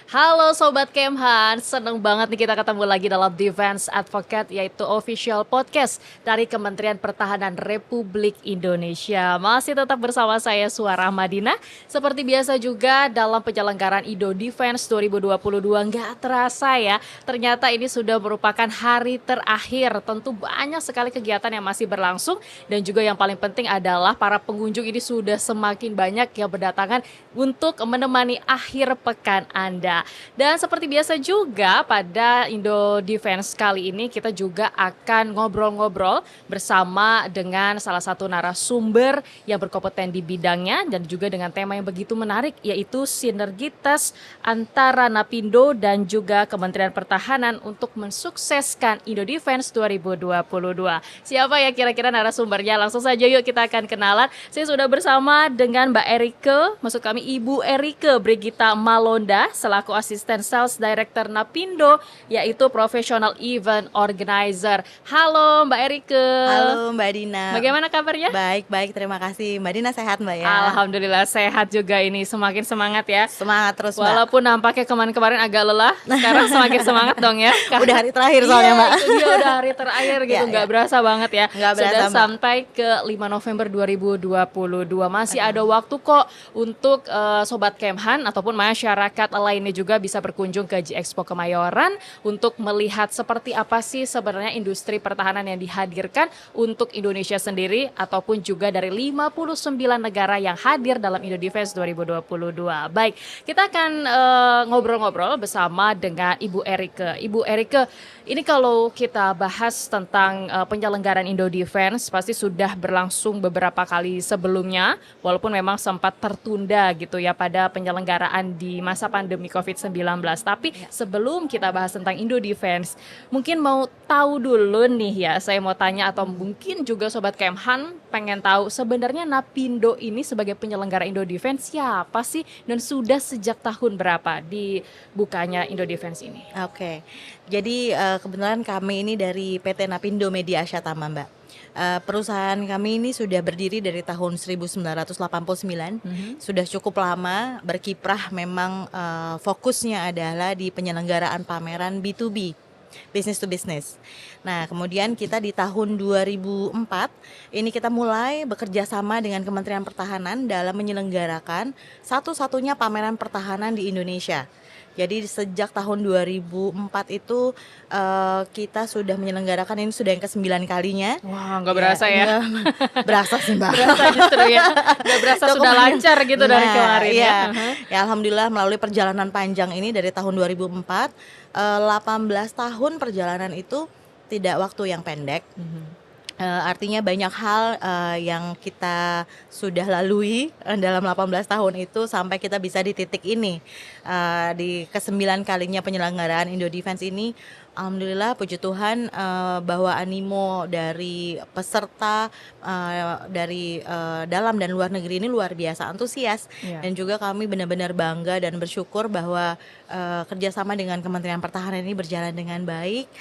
Halo Sobat Kemhan, seneng banget nih kita ketemu lagi dalam Defense Advocate, yaitu official podcast dari Kementerian Pertahanan Republik Indonesia. Masih tetap bersama saya Suara Madinah. Seperti biasa juga dalam penyelenggaraan Indo Defense 2022, nggak terasa ya, ternyata ini sudah merupakan hari terakhir. Tentu banyak sekali kegiatan yang masih berlangsung, dan juga yang paling penting adalah para pengunjung ini sudah semakin banyak yang berdatangan untuk menemani akhir pekan Anda. Dan seperti biasa juga pada Indo Defense kali ini kita juga akan ngobrol-ngobrol bersama dengan salah satu narasumber yang berkompeten di bidangnya, dan juga dengan tema yang begitu menarik, yaitu sinergitas antara Napindo dan juga Kementerian Pertahanan untuk mensukseskan Indo Defense 2022. Siapa ya kira-kira narasumbernya? Langsung saja yuk kita akan kenalan. Saya sudah bersama dengan Mbak Erike, maksud kami Ibu Erike Brigita Malonda selaku Asisten Sales Director Napindo, yaitu Professional Event Organizer. Halo Mbak Erike. Halo Mbak Dina. Bagaimana kabarnya? Baik, terima kasih. Mbak Dina sehat Mbak ya? Alhamdulillah sehat juga ini, semakin semangat ya. Semangat terus Mbak. Walaupun nampaknya kemarin agak lelah, sekarang semakin semangat dong ya. Udah hari terakhir soalnya Mbak. Itu dia udah hari terakhir gitu, nggak berasa banget ya. Nggak berasa, Sudah Mbak. sampai ke 5 November 2022. Masih ada waktu kok untuk Sobat Kemhan ataupun masyarakat lainnya juga bisa berkunjung ke G-Expo Kemayoran untuk melihat seperti apa sih sebenarnya industri pertahanan yang dihadirkan untuk Indonesia sendiri, ataupun juga dari 59 negara yang hadir dalam Indo Defense 2022. Baik, kita akan ngobrol-ngobrol bersama dengan Ibu Erike. Ibu Erike, ini kalau kita bahas tentang penyelenggaraan Indo Defense, pasti sudah berlangsung beberapa kali sebelumnya, walaupun memang sempat tertunda gitu ya pada penyelenggaraan di masa pandemi COVID-19. Tapi sebelum kita bahas tentang Indo Defense, mungkin mau tahu dulu nih ya, saya mau tanya, atau mungkin juga Sobat Kemhan pengen tahu sebenarnya Napindo ini sebagai penyelenggara Indo Defense siapa sih, dan sudah sejak tahun berapa dibukanya Indo Defense ini? Oke. Jadi kebetulan kami ini dari PT Napindo Media Asia Tama Mbak. Perusahaan kami ini sudah berdiri dari tahun 1989, sudah cukup lama berkiprah. Memang fokusnya adalah di penyelenggaraan pameran B2B, business to business. Nah, kemudian kita di tahun 2004 ini kita mulai bekerja sama dengan Kementerian Pertahanan dalam menyelenggarakan satu-satunya pameran pertahanan di Indonesia. Jadi sejak tahun 2004 itu kita sudah menyelenggarakan, ini sudah yang ke-9 kalinya. Wah, nggak berasa ya? Berasa sih Mbak. Berasa justru ya, nggak berasa sudah lancar gitu dari kemarin ya. Ya alhamdulillah melalui perjalanan panjang ini dari tahun 2004, 18 tahun perjalanan itu tidak waktu yang pendek. Artinya banyak hal yang kita sudah lalui dalam 18 tahun itu sampai kita bisa di titik ini, di ke-9 kalinya penyelenggaraan Indo Defense ini. Alhamdulillah, puji Tuhan, bahwa animo dari peserta dari dalam dan luar negeri ini luar biasa antusias. Dan juga kami benar-benar bangga dan bersyukur bahwa kerjasama dengan Kementerian Pertahanan ini berjalan dengan baik,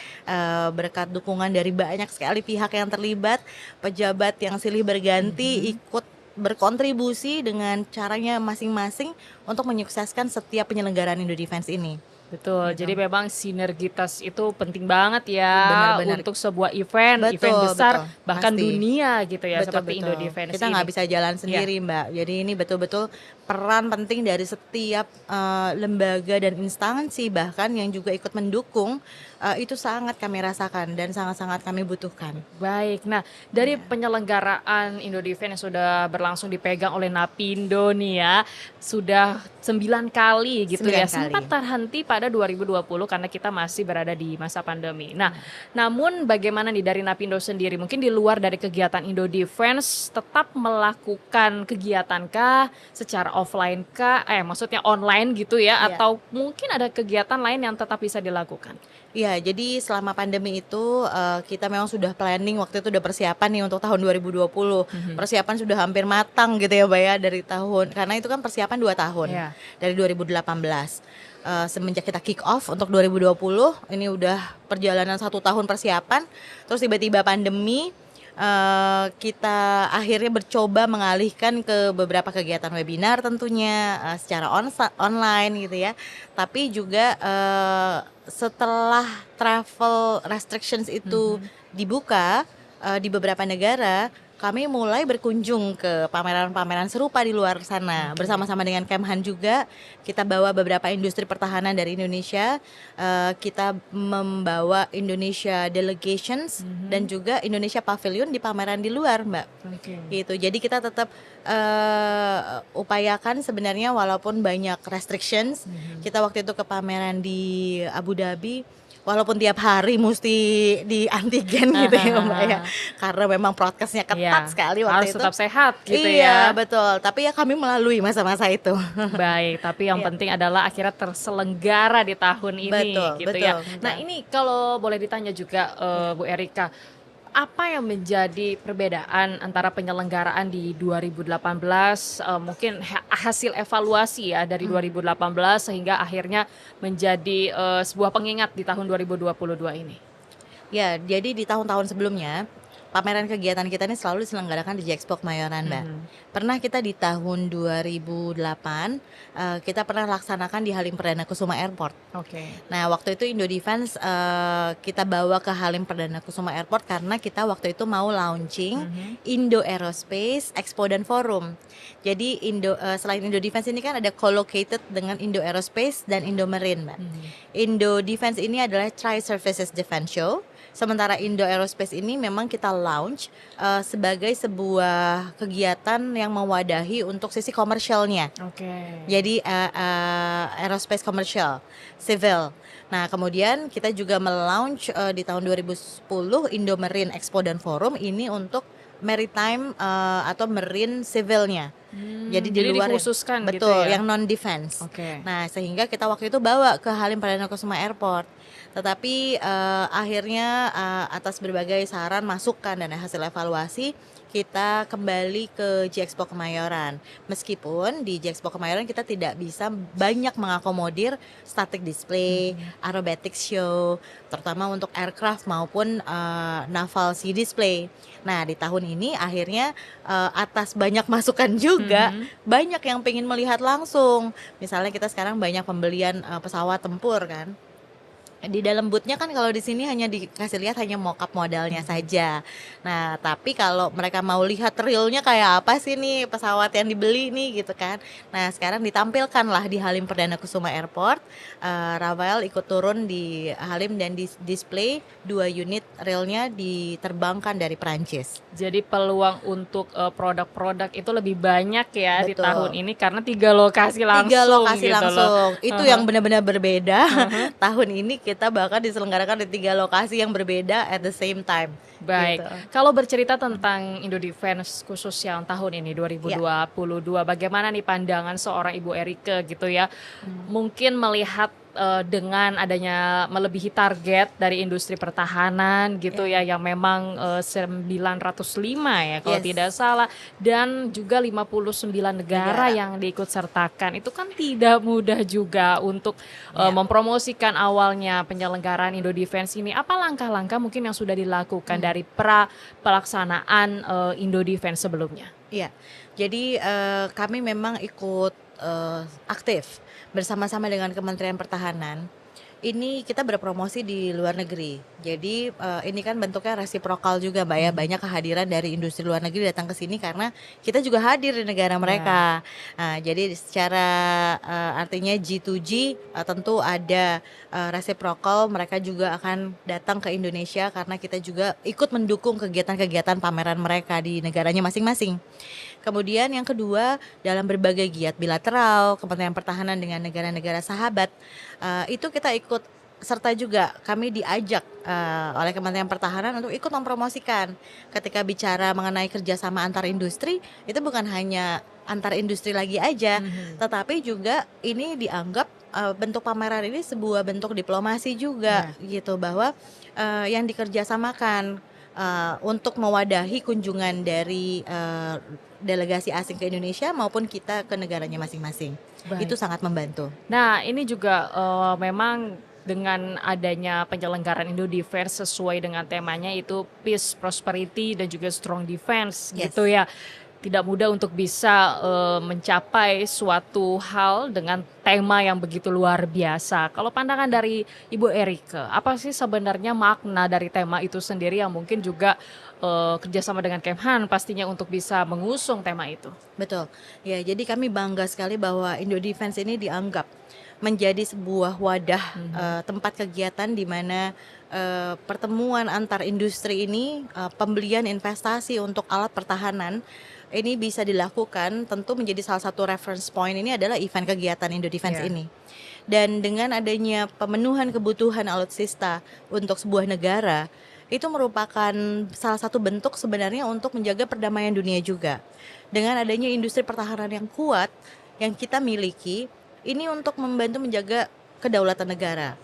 berkat dukungan dari banyak sekali pihak yang terlibat. Pejabat yang silih berganti ikut berkontribusi dengan caranya masing-masing untuk menyukseskan setiap penyelenggaraan Indo Defense ini. Betul, jadi memang sinergitas itu penting banget ya. Benar-benar. Untuk sebuah event besar, bahkan pasti. dunia gitu ya, seperti Betul. Indo Defense Kita nggak bisa jalan sendiri Mbak. Jadi ini betul-betul peran penting dari setiap lembaga dan instansi bahkan yang juga ikut mendukung, itu sangat kami rasakan dan sangat-sangat kami butuhkan. Baik, nah dari penyelenggaraan Indo Defense yang sudah berlangsung dipegang oleh Napindo nih ya, sudah 9 kali gitu 9 ya, kali. sempat terhenti pada 2020 karena kita masih berada di masa pandemi. Nah, namun bagaimana nih dari Napindo sendiri, mungkin di luar dari kegiatan Indo Defense tetap melakukan kegiatan kah secara offline kah, maksudnya online gitu ya, atau mungkin ada kegiatan lain yang tetap bisa dilakukan? Iya, jadi selama pandemi itu kita memang sudah planning, waktu itu udah persiapan nih untuk tahun 2020. Persiapan sudah hampir matang gitu ya Mbak ya, dari tahun, karena itu kan persiapan 2 tahun. Dari 2018. Semenjak kita kick off untuk 2020, ini udah perjalanan 1 tahun persiapan, terus tiba-tiba pandemi. Kita akhirnya bercoba mengalihkan ke beberapa kegiatan webinar tentunya secara online gitu ya. Tapi juga setelah travel restrictions itu dibuka di beberapa negara, kami mulai berkunjung ke pameran-pameran serupa di luar sana. Bersama-sama dengan Kemhan juga, kita bawa beberapa industri pertahanan dari Indonesia. Kita membawa Indonesia delegations dan juga Indonesia Pavilion di pameran di luar, Mbak. Gitu. Jadi kita tetap upayakan sebenarnya walaupun banyak restrictions. Kita waktu itu ke pameran di Abu Dhabi, walaupun tiap hari mesti di antigen gitu ya Mbak ya, karena memang prokesnya ketat sekali waktu harus itu. tetap sehat gitu Iya, ya. betul. Tapi ya kami melalui masa-masa itu. Baik, tapi yang penting adalah akhirnya terselenggara di tahun ini Betul, gitu betul, ya. betul. Nah ini kalau boleh ditanya juga Bu Erika, apa yang menjadi perbedaan antara penyelenggaraan di 2018, mungkin hasil evaluasi ya dari 2018 sehingga akhirnya menjadi sebuah pengingat di tahun 2022 ini? Ya, jadi di tahun-tahun sebelumnya pameran kegiatan kita ini selalu diselenggarakan di Jexpo Kemayoran, Mbak. Pernah kita di tahun 2008 kita pernah laksanakan di Halim Perdana Kusuma Airport. Nah, waktu itu Indo Defense kita bawa ke Halim Perdana Kusuma Airport karena kita waktu itu mau launching Indo Aerospace Expo dan Forum. Jadi selain Indo Defense ini kan ada co-located dengan Indo Aerospace dan Indo Marine, Mbak. Indo Defense ini adalah Tri-Services Defense Show. Sementara Indo Aerospace ini memang kita launch sebagai sebuah kegiatan yang mewadahi untuk sisi komersialnya. Jadi aerospace komersial, civil. Nah, kemudian kita juga melaunch di tahun 2010 Indo Marine Expo dan Forum ini untuk maritime atau marine civilnya. Jadi di luar dikhususkan betul, gitu ya? yang non defense. Nah, sehingga kita waktu itu bawa ke Halim Perdana Kusuma Airport. Tetapi akhirnya atas berbagai saran, masukan dan hasil evaluasi, kita kembali ke Jexpo Kemayoran. Meskipun di Jexpo Kemayoran kita tidak bisa banyak mengakomodir static display, aerobatics show, terutama untuk aircraft maupun naval sea display. Nah, di tahun ini akhirnya atas banyak masukan juga, banyak yang pengen melihat langsung. Misalnya kita sekarang banyak pembelian pesawat tempur kan. Di dalam bootnya kan kalau di sini hanya dikasih lihat hanya mock-up modalnya saja. Nah, tapi kalau mereka mau lihat realnya kayak apa sih nih pesawat yang dibeli nih gitu kan. Nah, sekarang ditampilkan lah di Halim Perdana Kusuma Airport. Rafael ikut turun di Halim dan di display 2 unit realnya diterbangkan dari Prancis. Jadi peluang untuk produk-produk itu lebih banyak ya di Betul. tahun ini karena 3 lokasi langsung. 3 lokasi gitu langsung. Loh. Itu yang benar-benar berbeda. Tahun ini kita bahkan diselenggarakan di 3 lokasi yang berbeda at the same time. Baik, Gitu. kalau bercerita tentang Indo Defense khusus yang tahun ini 2022, bagaimana nih pandangan seorang Ibu Erika gitu ya? Mungkin melihat dengan adanya melebihi target dari industri pertahanan gitu ya, yang memang 905 ya kalau tidak salah, dan juga 59 negara yang diikut sertakan. Itu kan tidak mudah juga untuk mempromosikan awalnya penyelenggaraan Indo Defense ini. Apa langkah-langkah mungkin yang sudah dilakukan dari pelaksanaan Indo Defense sebelumnya? Iya, jadi kami memang ikut aktif bersama-sama dengan Kementerian Pertahanan. Ini kita berpromosi di luar negeri. Jadi ini kan bentuknya resiprokal juga, Mbak ya. Banyak kehadiran dari industri luar negeri datang ke sini karena kita juga hadir di negara mereka. Nah, jadi secara artinya G2G tentu ada resiprokal, mereka juga akan datang ke Indonesia karena kita juga ikut mendukung kegiatan-kegiatan pameran mereka di negaranya masing-masing. Kemudian yang kedua, dalam berbagai giat bilateral Kementerian Pertahanan dengan negara-negara sahabat, itu kita ikut serta juga. Kami diajak oleh Kementerian Pertahanan untuk ikut mempromosikan. Ketika bicara mengenai kerjasama antar industri, itu bukan hanya antar industri lagi aja, tetapi juga ini dianggap bentuk pameran ini sebuah bentuk diplomasi juga, gitu, bahwa yang dikerjasamakan untuk mewadahi kunjungan dari delegasi asing ke Indonesia maupun kita ke negaranya masing-masing. Itu sangat membantu. Nah, ini juga memang dengan adanya penyelenggaraan Indo Defense sesuai dengan temanya itu peace, prosperity dan juga strong defense Yes. gitu ya. Tidak mudah untuk bisa mencapai suatu hal dengan tema yang begitu luar biasa. Kalau pandangan dari Ibu Erike, apa sih sebenarnya makna dari tema itu sendiri yang mungkin juga kerjasama dengan Kemhan pastinya untuk bisa mengusung tema itu? Betul. Ya, jadi kami bangga sekali bahwa Indo Defense ini dianggap menjadi sebuah wadah tempat kegiatan di mana pertemuan antar industri ini, pembelian investasi untuk alat pertahanan ini bisa dilakukan. Tentu menjadi salah satu reference point ini adalah event kegiatan Indo Defense Ya. ini. Dan dengan adanya pemenuhan kebutuhan alutsista untuk sebuah negara, itu merupakan salah satu bentuk sebenarnya untuk menjaga perdamaian dunia juga. Dengan adanya industri pertahanan yang kuat yang kita miliki, ini untuk membantu menjaga kedaulatan negara.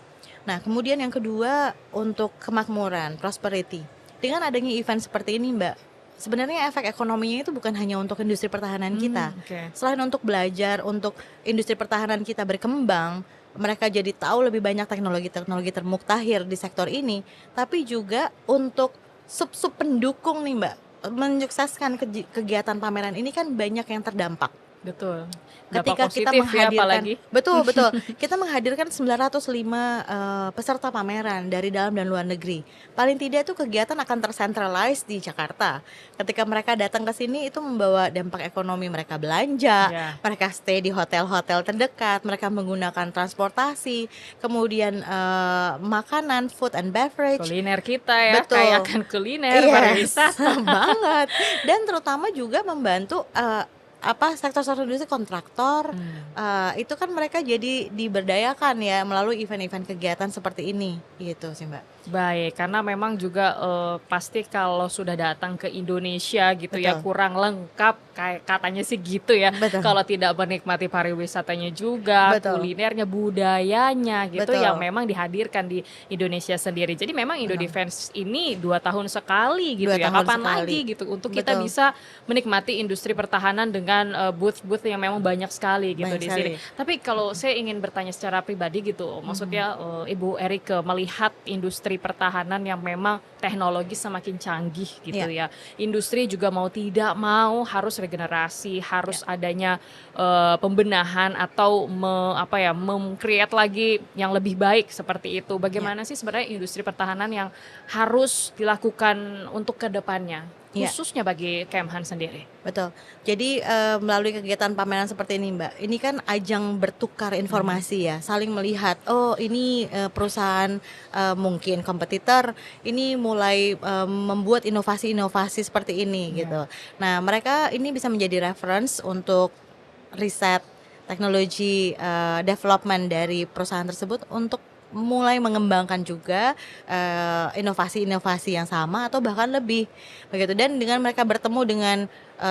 Nah, kemudian yang kedua untuk kemakmuran, prosperity. Dengan adanya event seperti ini, Mbak, sebenarnya efek ekonominya itu bukan hanya untuk industri pertahanan kita. Oke. Selain untuk belajar, untuk industri pertahanan kita berkembang, mereka jadi tahu lebih banyak teknologi-teknologi termuktahir di sektor ini, tapi juga untuk sub-sub pendukung nih, Mbak, menyukseskan kegiatan pameran ini kan banyak yang terdampak. Betul. Dampak Ketika kita positif ya menghadirkan, apalagi. betul, kita menghadirkan 905 peserta pameran dari dalam dan luar negeri. Paling tidak itu kegiatan akan tersentralize di Jakarta. Ketika mereka datang ke sini itu membawa dampak ekonomi, mereka belanja, Ya. mereka stay di hotel-hotel terdekat, mereka menggunakan transportasi, kemudian makanan, food and beverage. Kuliner kita ya, Betul. kaya akan kuliner, Yes, pariwisata. banget. Dan terutama juga membantu sektor-sektor industri kontraktor, itu kan mereka jadi diberdayakan ya melalui event-event kegiatan seperti ini, gitu sih, Mbak. Baik, karena memang juga pasti kalau sudah datang ke Indonesia gitu ya Betul. kurang lengkap kayak katanya sih gitu ya. Betul. Kalau tidak menikmati pariwisatanya juga, Betul. kulinernya, budayanya gitu Betul. yang memang dihadirkan di Indonesia sendiri. Jadi memang Indo Betul. Defense ini 2 tahun sekali gitu 2 ya. tahun Kapan sekali. lagi gitu untuk kita Betul. bisa menikmati industri pertahanan dengan booth-booth yang memang banyak sekali gitu Banyak di sini. sekali. Tapi kalau saya ingin bertanya secara pribadi gitu, maksudnya Ibu Erike melihat industri pertahanan yang memang teknologi semakin canggih gitu ya. Industri juga mau tidak mau harus regenerasi, harus adanya pembenahan atau mem-create lagi yang lebih baik seperti itu. Bagaimana sih sebenarnya industri pertahanan yang harus dilakukan untuk kedepannya, khususnya bagi Kemhan sendiri? Betul. Jadi melalui kegiatan pameran seperti ini, Mbak, ini kan ajang bertukar informasi ya, saling melihat, oh ini perusahaan mungkin kompetitor ini mulai membuat inovasi-inovasi seperti ini gitu. Nah, mereka ini bisa menjadi reference untuk riset teknologi development dari perusahaan tersebut untuk mulai mengembangkan juga inovasi-inovasi yang sama atau bahkan lebih begitu. Dan dengan mereka bertemu dengan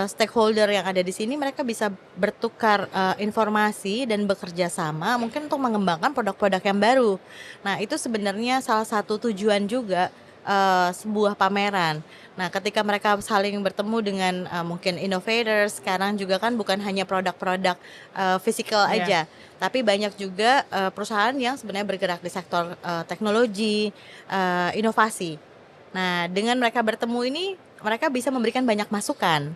stakeholder yang ada di sini, mereka bisa bertukar informasi dan bekerja sama mungkin untuk mengembangkan produk-produk yang baru. Nah, itu sebenarnya salah satu tujuan juga sebuah pameran. Nah, ketika mereka saling bertemu dengan mungkin innovators, sekarang juga kan bukan hanya produk-produk physical aja, tapi banyak juga perusahaan yang sebenarnya bergerak di sektor teknologi, inovasi. Nah, dengan mereka bertemu ini, mereka bisa memberikan banyak masukan.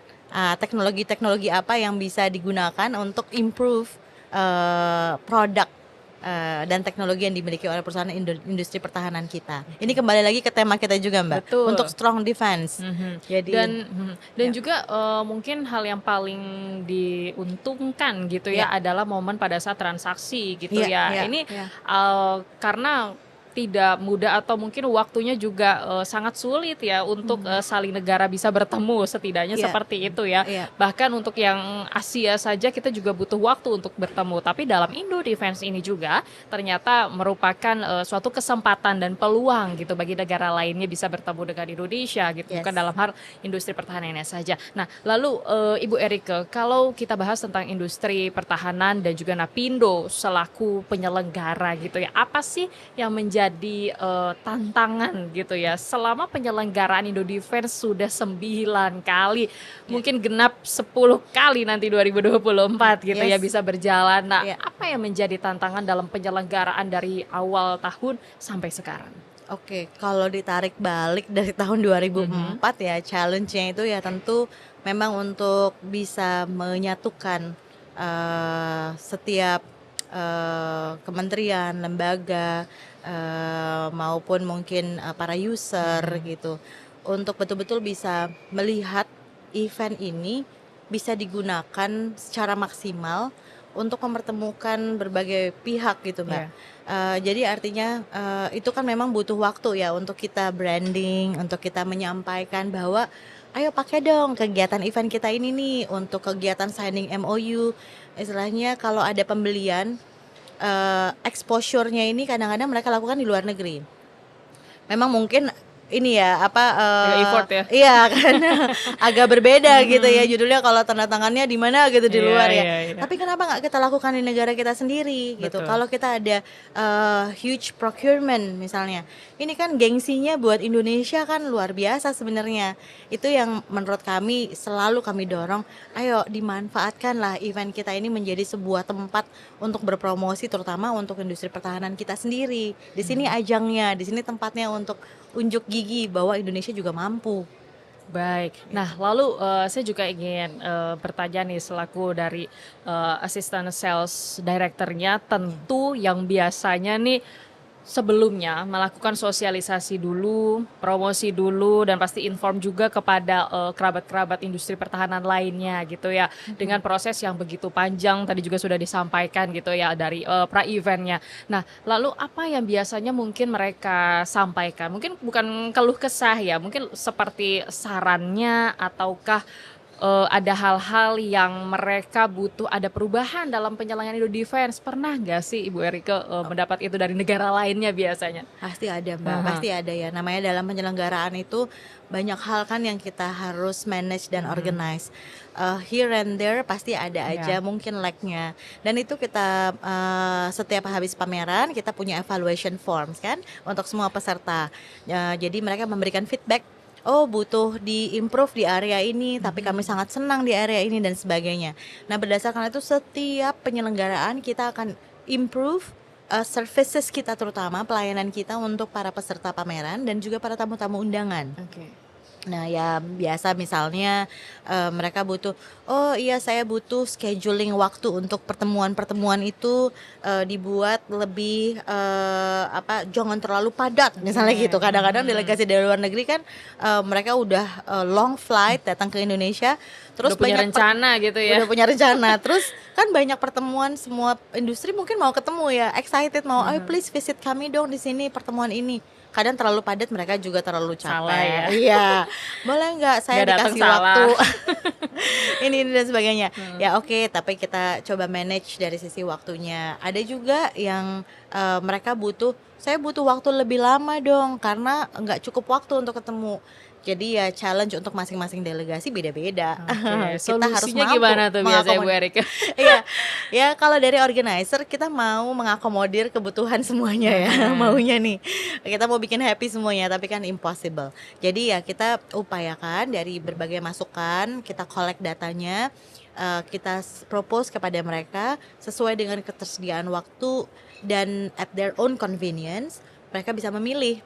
Teknologi-teknologi apa yang bisa digunakan untuk improve produk dan teknologi yang dimiliki oleh perusahaan industri pertahanan kita. Ini kembali lagi ke tema kita juga, Mbak. Betul. Untuk strong defense. Jadi Dan juga mungkin hal yang paling diuntungkan gitu ya adalah momen pada saat transaksi gitu Ini karena tidak mudah atau mungkin waktunya juga sangat sulit ya untuk saling negara bisa bertemu setidaknya seperti itu ya. Bahkan untuk yang Asia saja kita juga butuh waktu untuk bertemu. Tapi dalam Indo Defense ini juga ternyata merupakan suatu kesempatan dan peluang gitu bagi negara lainnya bisa bertemu dengan Indonesia gitu. Bukan dalam hal industri pertahanannya saja. Nah, lalu Ibu Erike, kalau kita bahas tentang industri pertahanan dan juga Napindo selaku penyelenggara gitu ya, apa sih yang menjadi menjadi tantangan gitu ya selama penyelenggaraan Indo Defense sudah 9 kali, mungkin genap 10 kali nanti 2024 gitu ya Yes. bisa berjalan. Nah, Ya. apa yang menjadi tantangan dalam penyelenggaraan dari awal tahun sampai sekarang? Oke, kalau ditarik balik dari tahun 2004 ya, challenge-nya itu ya tentu memang untuk bisa menyatukan setiap kementerian, lembaga, maupun mungkin para user gitu, untuk betul-betul bisa melihat event ini bisa digunakan secara maksimal untuk mempertemukan berbagai pihak gitu, Mbak. Iya. Jadi artinya itu kan memang butuh waktu ya untuk kita branding, untuk kita menyampaikan bahwa ayo pakai dong kegiatan event kita ini nih untuk kegiatan signing MOU. Istilahnya kalau ada pembelian, exposure-nya ini kadang-kadang mereka lakukan di luar negeri. Memang mungkin ini ya apa Agak effort ya. iya kan agak berbeda gitu ya judulnya kalau tanda tangannya di mana gitu di Iya, luar ya. iya, iya. Tapi kenapa nggak kita lakukan di negara kita sendiri gitu? Betul. Kalau kita ada huge procurement misalnya, ini kan gengsinya buat Indonesia kan luar biasa sebenarnya. Itu yang menurut kami selalu kami dorong. Ayo dimanfaatkanlah event kita ini menjadi sebuah tempat untuk berpromosi, terutama untuk industri pertahanan kita sendiri. Di sini ajangnya, di sini tempatnya untuk unjuk gigi bahwa Indonesia juga mampu. Baik. Nah, lalu saya juga ingin bertanya nih selaku dari Assistant Sales Director-nya, tentu yang biasanya nih sebelumnya melakukan sosialisasi dulu, promosi dulu, dan pasti inform juga kepada kerabat-kerabat industri pertahanan lainnya gitu ya. Dengan proses yang begitu panjang tadi juga sudah disampaikan gitu ya dari pra-eventnya. Nah, lalu apa yang biasanya mungkin mereka sampaikan? Mungkin bukan keluh kesah ya, mungkin seperti sarannya ataukah ada hal-hal yang mereka butuh ada perubahan dalam penyelenggaraan Indo Defense. Pernah nggak sih Ibu Erike mendapat itu dari negara lainnya biasanya? Pasti ada Mbak, Aha. pasti ada ya. Namanya dalam penyelenggaraan itu banyak hal kan yang kita harus manage dan organize. Here and there pasti ada aja Ya. mungkin lag-nya. Dan itu kita setiap habis pameran kita punya evaluation forms kan untuk semua peserta. Jadi mereka memberikan feedback. Oh butuh di-improve di area ini, tapi kami sangat senang di area ini dan sebagainya. Nah berdasarkan itu setiap penyelenggaraan kita akan improve services kita, terutama pelayanan kita untuk para peserta pameran dan juga para tamu-tamu undangan. Oke. Nah ya biasa misalnya mereka butuh, oh iya saya butuh scheduling waktu untuk pertemuan-pertemuan itu dibuat lebih jangan terlalu padat misalnya gitu. Kadang-kadang delegasi dari luar negeri kan mereka udah long flight datang ke Indonesia, terus Udah punya banyak rencana gitu ya. udah punya rencana. Terus kan banyak pertemuan, semua industri mungkin mau ketemu ya, excited mau, ayo please visit kami dong di sini pertemuan ini. Kadang terlalu padat, mereka juga terlalu capek. Salah ya. Iya, boleh nggak saya Nggak datang dikasih salah. waktu ini dan sebagainya. Ya oke, tapi kita coba manage dari sisi waktunya. Ada juga yang mereka butuh, saya butuh waktu lebih lama dong karena nggak cukup waktu untuk ketemu. Jadi ya challenge untuk masing-masing delegasi beda-beda. Oke, Kita harus solusinya mampu gimana tuh biasanya Bu mengakomodir. Erike? Iya, ya kalau dari organizer kita mau mengakomodir kebutuhan semuanya ya, maunya nih. Kita mau bikin happy semuanya, tapi kan impossible. Jadi ya kita upayakan dari berbagai masukan, kita collect datanya, kita propose kepada mereka sesuai dengan ketersediaan waktu dan at their own convenience, mereka bisa memilih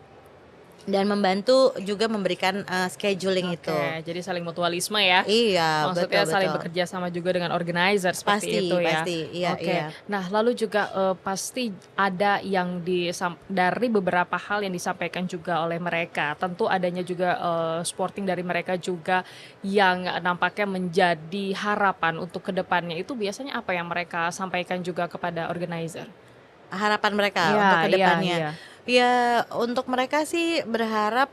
dan membantu juga memberikan scheduling itu. Oke, jadi saling mutualisme ya. Iya, Maksudnya betul saling betul. bekerja sama juga dengan organizer seperti Pasti, itu ya. pasti, iya, Oke. iya. Nah, lalu juga pasti ada yang dari beberapa hal yang disampaikan juga oleh mereka. Tentu adanya juga sporting dari mereka juga yang nampaknya menjadi harapan untuk kedepannya. Itu biasanya apa yang mereka sampaikan juga kepada organizer? Harapan mereka Iya, untuk iya, kedepannya. iya. Ya untuk mereka sih berharap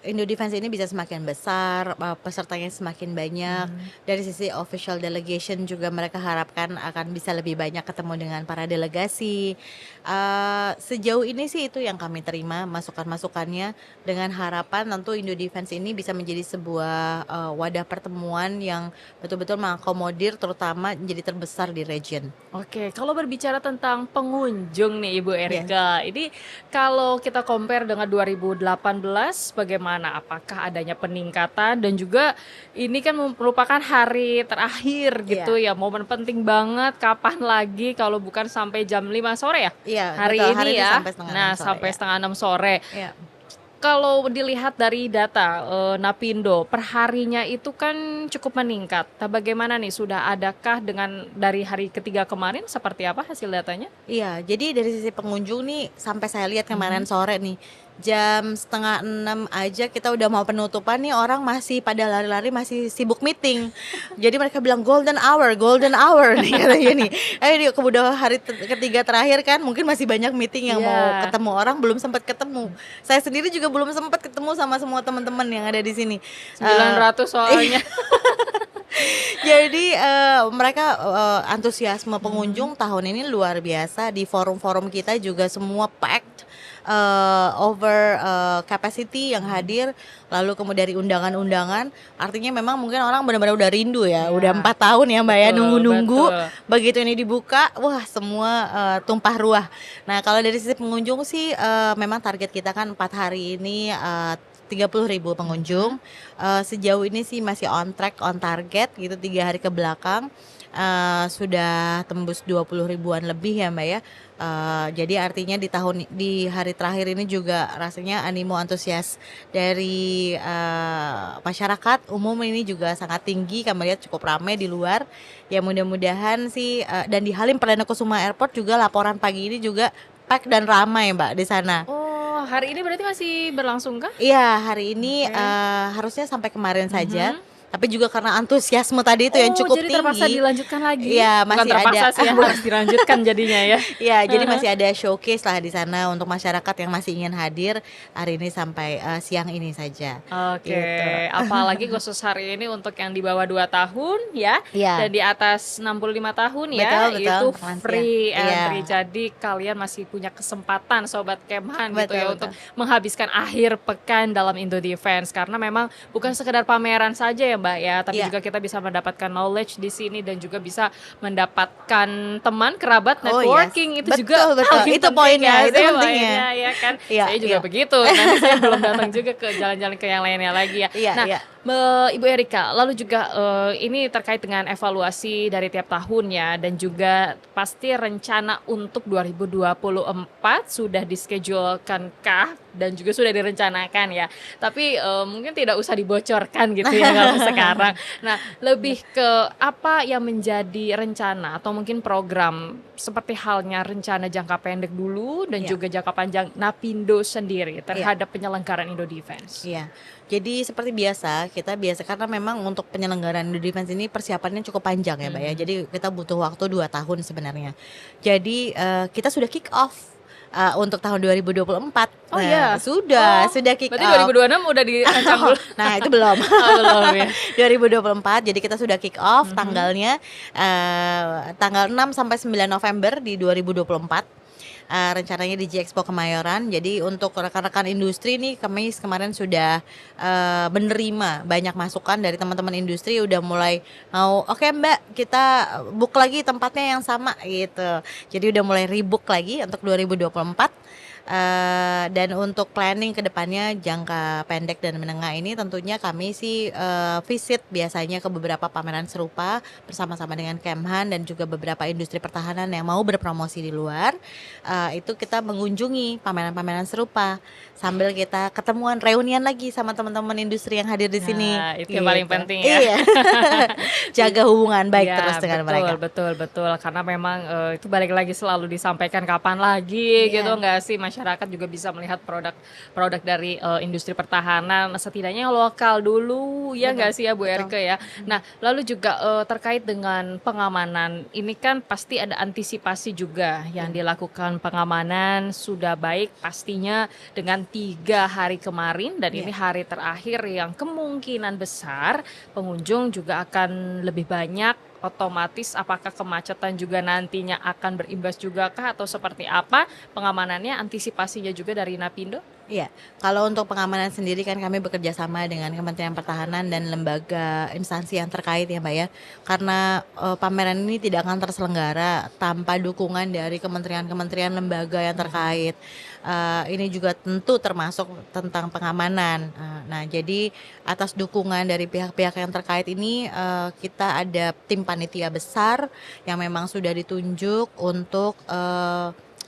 Indo Defense ini bisa semakin besar, pesertanya semakin banyak. Dari sisi official delegation juga mereka harapkan akan bisa lebih banyak ketemu dengan para delegasi. Sejauh ini sih itu yang kami terima masukan-masukannya, dengan harapan tentu Indo Defense ini bisa menjadi sebuah wadah pertemuan yang betul-betul mengakomodir, terutama menjadi terbesar di region. Oke, kalau berbicara tentang pengunjung nih Ibu Erika, ini Kalau kita compare dengan 2018 bagaimana? Apakah adanya peningkatan dan juga ini kan merupakan hari terakhir gitu Iya. ya, momen penting banget, kapan lagi kalau bukan sampai jam 5 sore ya? Iya, betul. Hari Hari ini ini ya. sampai setengah enam Nah, sore sampai ya. setengah 6 sore. Iya. Kalau dilihat dari data Napindo, perharinya itu kan cukup meningkat. Nah, bagaimana nih? Sudah adakah dengan dari hari ketiga kemarin seperti apa hasil datanya? Iya, jadi dari sisi pengunjung nih sampai saya lihat kemarin Mhm. sore nih jam setengah 6 aja kita udah mau penutupan nih orang masih pada lari-lari masih sibuk meeting. Jadi mereka bilang golden hour nih katanya nih. Di udah hari ketiga terakhir kan mungkin masih banyak meeting yang mau Iya, ketemu orang belum sempat ketemu. Saya sendiri juga belum sempat ketemu sama semua teman-teman yang ada di sini. Eh, 900 soalnya. Jadi mereka antusiasme Mhm. pengunjung tahun ini luar biasa. Di forum-forum kita juga semua packed, over capacity yang Mhm. hadir. Lalu kemudian dari undangan-undangan, artinya memang mungkin orang benar-benar udah rindu ya. Udah Iya, 4 tahun ya Mbak ya betul nunggu-nunggu. betul. Begitu ini dibuka, wah semua tumpah ruah. Nah kalau dari sisi pengunjung sih memang target kita kan 4 hari ini 30.000 pengunjung. Mhm. Sejauh ini sih masih on track, on target gitu 3 hari ke belakang. Sudah tembus 20 ribuan lebih ya Mbak ya. Jadi artinya di hari terakhir ini juga rasanya animo antusias dari masyarakat umum ini juga sangat tinggi. Kami lihat cukup ramai di luar. Ya mudah-mudahan sih dan di Halim Perdana Kusuma Airport juga laporan pagi ini juga pack dan ramai Mbak di sana. Oh, hari ini berarti masih berlangsung kah? Iya, hari ini Oke. harusnya sampai kemarin saja, Mhm. tapi juga karena antusiasme tadi itu yang Oh, cukup jadi terpaksa tinggi, dilanjutkan lagi? iya Bukan masih ada terpaksa sih ya, bukan, harus dilanjutkan jadinya ya? iya jadi Heeh. masih ada showcase lah di sana untuk masyarakat yang masih ingin hadir hari ini sampai siang ini saja, Oke, gitu. apalagi khusus hari ini untuk yang di bawah 2 tahun ya, dan Iya, di atas 65 tahun ya, betul betul itu untuk lansia. free entry. Iya, Jadi kalian masih punya kesempatan Sobat Kemhan gitu betul ya untuk betul. menghabiskan akhir pekan dalam Indo Defense. Karena memang bukan sekedar pameran saja ya Mbak ya, tapi Iya, juga kita bisa mendapatkan knowledge di sini dan juga bisa mendapatkan teman, kerabat, oh yes, networking itu juga betul betul, paling itu penting poinnya, ya itu sih pentingnya. poinnya ya kan. Iya Saya juga iya begitu, nanti saya belum datang juga ke jalan-jalan ke yang lainnya lagi ya. iya Nah, iya. Ibu Erika, lalu juga ini terkait dengan evaluasi dari tiap tahunnya dan juga pasti rencana untuk 2024 sudah dischedule-kankah dan juga sudah direncanakan ya. Tapi mungkin tidak usah dibocorkan gitu ya kalau sekarang. Nah, lebih ke apa yang menjadi rencana atau mungkin program seperti halnya rencana jangka pendek dulu dan Iya juga jangka panjang Napindo sendiri iya. terhadap penyelenggaraan Indo Defense. Iya, jadi seperti biasa kita biasa karena memang untuk penyelenggaraan Indo Defense ini persiapannya cukup panjang ya Mbak ya. Mhm. Jadi kita butuh waktu 2 tahun sebenarnya. Jadi kita sudah kick off untuk tahun 2024. Oh Nah, iya? Oh, sudah kick berarti off. 2026 udah dirancang belum? Nah, itu belum. Oh belum ya? 2024 jadi kita sudah kick off Mhm. tanggalnya tanggal 6 sampai 9 November di 2024. Rencananya di G-Expo Kemayoran. Jadi untuk rekan-rekan industri nih kami kemarin sudah menerima banyak masukan dari teman-teman industri udah mulai mau oke Mbak kita book lagi tempatnya yang sama gitu. Jadi udah mulai rebook lagi untuk 2024. Dan untuk planning ke depannya jangka pendek dan menengah ini tentunya kami sih visit biasanya ke beberapa pameran serupa bersama-sama dengan Kemhan dan juga beberapa industri pertahanan yang mau berpromosi di luar. Itu kita mengunjungi pameran-pameran serupa sambil kita ketemuan reunian lagi sama teman-teman industri yang hadir di sini Nah, itu yang paling gitu. penting ya. Iya. Jaga hubungan baik terus Iya, dengan betul mereka. betul betul, karena memang, itu balik lagi selalu disampaikan kapan lagi gitu Iya, nggak sih, masyarakat juga bisa melihat produk dari, industri pertahanan, setidaknya yang lokal dulu, ya betul nggak sih ya Bu betul. Erike ya? Nah, lalu juga, terkait dengan pengamanan, ini kan pasti ada antisipasi juga yang Iya dilakukan pengamanan sudah baik pastinya dengan 3 hari kemarin dan ini iya hari terakhir yang kemungkinan besar pengunjung juga akan lebih banyak otomatis apakah kemacetan juga nantinya akan berimbas juga kah atau seperti apa pengamanannya, antisipasinya juga dari Napindo? Iya, kalau untuk pengamanan sendiri kan kami bekerja sama dengan Kementerian Pertahanan dan lembaga instansi yang terkait ya Mbak ya. Karena pameran ini tidak akan terselenggara tanpa dukungan dari kementerian-kementerian lembaga yang terkait. Ini juga tentu termasuk tentang pengamanan. Nah, jadi atas dukungan dari pihak-pihak yang terkait ini kita ada tim panitia besar yang memang sudah ditunjuk untuk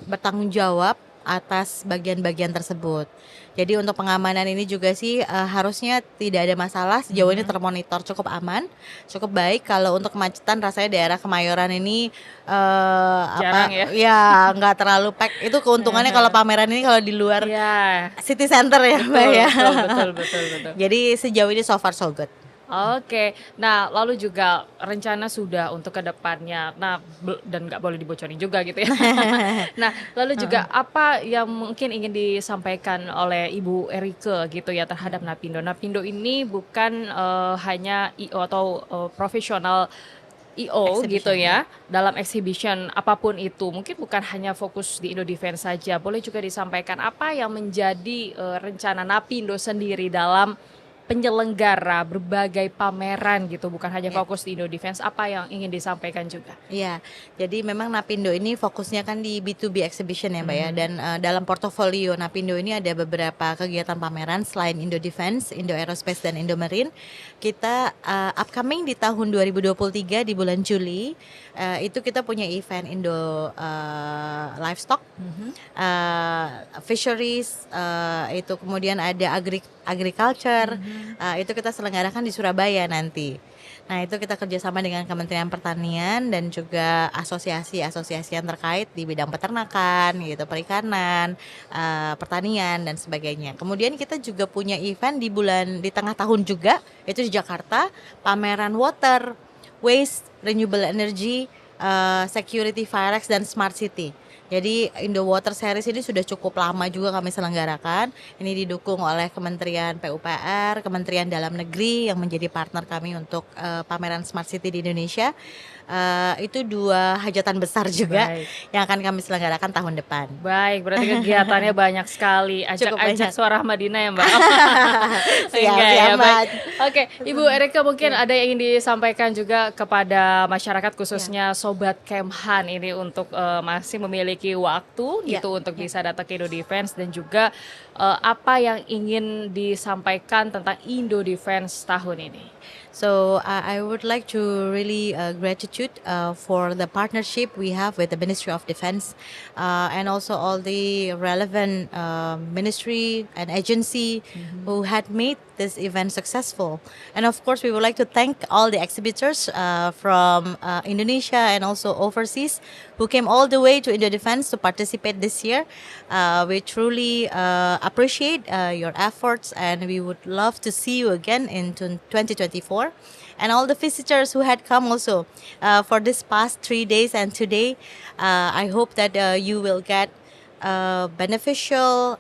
bertanggung jawab atas bagian-bagian tersebut. Jadi untuk pengamanan ini juga sih harusnya tidak ada masalah, sejauh ini termonitor cukup aman, cukup baik. Kalau untuk kemacetan rasanya daerah Kemayoran ini Jarang ya? ya nggak terlalu pack. Itu keuntungannya kalau pameran ini kalau di luar Iya, city center ya Mbak betul, ya. betul. Jadi sejauh ini so far so good. Oke, nah lalu juga rencana sudah untuk ke depannya, nah dan nggak boleh dibocorin juga gitu ya. Nah lalu juga apa yang mungkin ingin disampaikan oleh Ibu Erike gitu ya terhadap Napindo. Napindo ini bukan hanya IO atau profesional IO gitu Exhibition, ya dalam exhibition apapun itu. Mungkin bukan hanya fokus di Indo Defense saja, boleh juga disampaikan apa yang menjadi rencana Napindo sendiri dalam penyelenggara berbagai pameran gitu, bukan hanya Ya. fokus di Indo Defense, apa yang ingin disampaikan juga? Iya, jadi memang Napindo ini fokusnya kan di B2B exhibition ya Mbak ya, dan dalam portofolio Napindo ini ada beberapa kegiatan pameran selain Indo Defense, Indo Aerospace dan Indo Marine. Kita upcoming di tahun 2023 di bulan Juli, itu kita punya event Indo Livestock, Fisheries, itu kemudian ada agriculture, itu kita selenggarakan di Surabaya nanti. Nah, itu kita kerjasama dengan Kementerian Pertanian dan juga asosiasi-asosiasi yang terkait di bidang peternakan, gitu, perikanan, pertanian dan sebagainya. Kemudian kita juga punya event di tengah tahun juga, itu di Jakarta, pameran water, waste, renewable energy, security, Firex dan smart city. Jadi Indo Water Series ini sudah cukup lama juga kami selenggarakan. Ini didukung oleh Kementerian PUPR, Kementerian Dalam Negeri yang menjadi partner kami untuk pameran Smart City di Indonesia. Itu dua hajatan besar juga Baik. yang akan kami selenggarakan tahun depan. Baik, berarti kegiatannya banyak sekali. Cukup Ajak-ajak banyak. suara Madinah ya Mbak. Siap, Enggak ya, siap, baik. Mbak. Oke, Ibu Erika mungkin ada yang ingin disampaikan juga kepada masyarakat khususnya Sobat Kemhan ini untuk masih memiliki waktu Ya, gitu untuk ya. bisa datang ke Indo Defense dan juga apa yang ingin disampaikan tentang Indo Defense tahun ini. So I would like to really gratitude for the partnership we have with the Ministry of Defense and also all the relevant ministry and agency who had made this event successful. And of course, we would like to thank all the exhibitors from Indonesia and also overseas who came all the way to Indo Defense to participate this year. We truly appreciate your efforts and we would love to see you again in 2024. And all the visitors who had come also for this past 3 days and today, I hope that you will get beneficial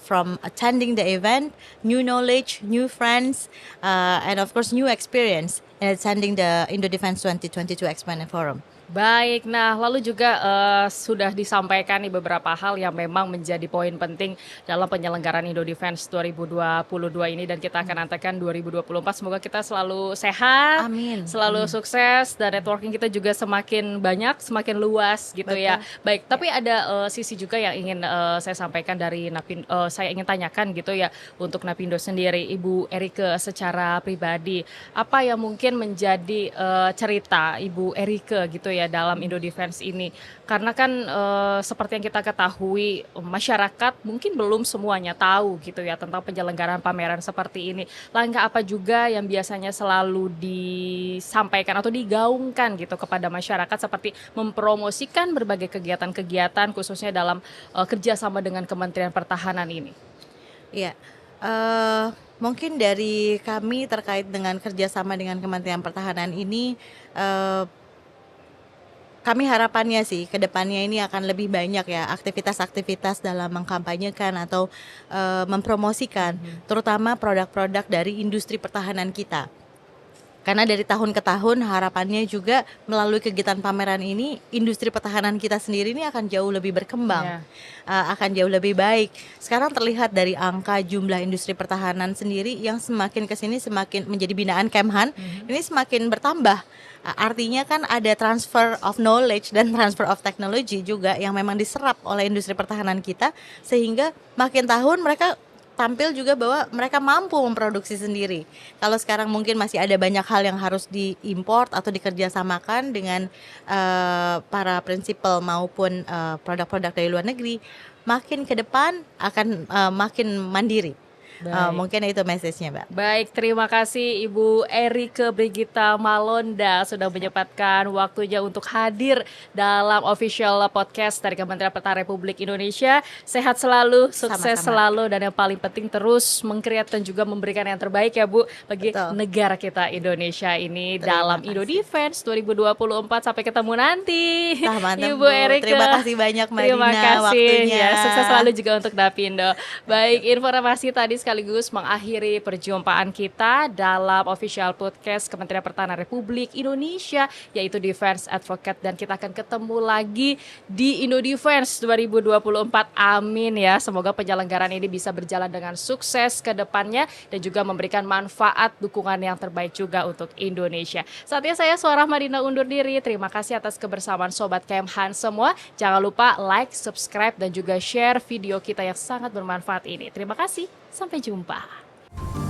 from attending the event, new knowledge, new friends, and of course new experience in attending the Indo Defense 2022 Expo and Forum. Baik, nah lalu juga sudah disampaikan nih beberapa hal yang memang menjadi poin penting dalam penyelenggaraan Indo Defense 2022 ini dan kita akan nantikan 2024 semoga kita selalu sehat, Amin. selalu sukses dan networking kita juga semakin banyak, semakin luas gitu ya. Baik, tapi ada sisi juga yang ingin saya sampaikan dari saya ingin tanyakan gitu ya untuk Napindo sendiri, Ibu Erike secara pribadi, apa yang mungkin menjadi cerita Ibu Erike gitu ya dalam Indo Defense ini karena kan seperti yang kita ketahui masyarakat mungkin belum semuanya tahu gitu ya tentang penyelenggaraan pameran seperti ini. Langkah apa juga yang biasanya selalu disampaikan atau digaungkan gitu kepada masyarakat seperti mempromosikan berbagai kegiatan-kegiatan khususnya dalam kerjasama dengan Kementerian Pertahanan ini? Iya, mungkin dari kami terkait dengan kerjasama dengan Kementerian Pertahanan ini, kami harapannya sih ke depannya ini akan lebih banyak ya aktivitas-aktivitas dalam mengkampanyekan atau mempromosikan terutama produk-produk dari industri pertahanan kita. Karena dari tahun ke tahun harapannya juga melalui kegiatan pameran ini industri pertahanan kita sendiri ini akan jauh lebih berkembang, Ya. akan jauh lebih baik. Sekarang terlihat dari angka jumlah industri pertahanan sendiri yang semakin kesini semakin menjadi binaan Kemhan, ini semakin bertambah. Artinya kan ada transfer of knowledge dan transfer of technology juga yang memang diserap oleh industri pertahanan kita, sehingga makin tahun mereka tampil juga bahwa mereka mampu memproduksi sendiri. Kalau sekarang mungkin masih ada banyak hal yang harus diimport atau dikerjasamakan dengan para prinsipal maupun produk-produk dari luar negeri, makin ke depan akan makin mandiri. Baik. Mungkin itu message-nya, Mbak. Baik, terima kasih Ibu Erike Brigita Malonda sudah menyempatkan waktunya untuk hadir dalam official podcast dari Kementerian Pertahanan Republik Indonesia. Sehat selalu, sukses Sama-sama. selalu, dan yang paling penting terus mengkreat dan juga memberikan yang terbaik ya Bu bagi Betul. negara kita Indonesia ini Terima dalam kasih. Indo Defense 2024. Sampai ketemu nanti. Nah, mantap, Ibu Bu. Erike. Terima kasih banyak, Mbak Terima Dina, kasih. waktunya. Ya, sukses selalu juga untuk Dapindo. Baik, informasi tadi sekaligus mengakhiri perjumpaan kita dalam official podcast Kementerian Pertahanan Republik Indonesia, yaitu Defense Advocate, dan kita akan ketemu lagi di Indo Defense 2024. Amin ya. Semoga penyelenggaraan ini bisa berjalan dengan sukses ke depannya dan juga memberikan manfaat dukungan yang terbaik juga untuk Indonesia. Saatnya saya Suara Madina undur diri. Terima kasih atas kebersamaan Sobat Kemhan semua. Jangan lupa like, subscribe, dan juga share video kita yang sangat bermanfaat ini. Terima kasih. Sampai jumpa.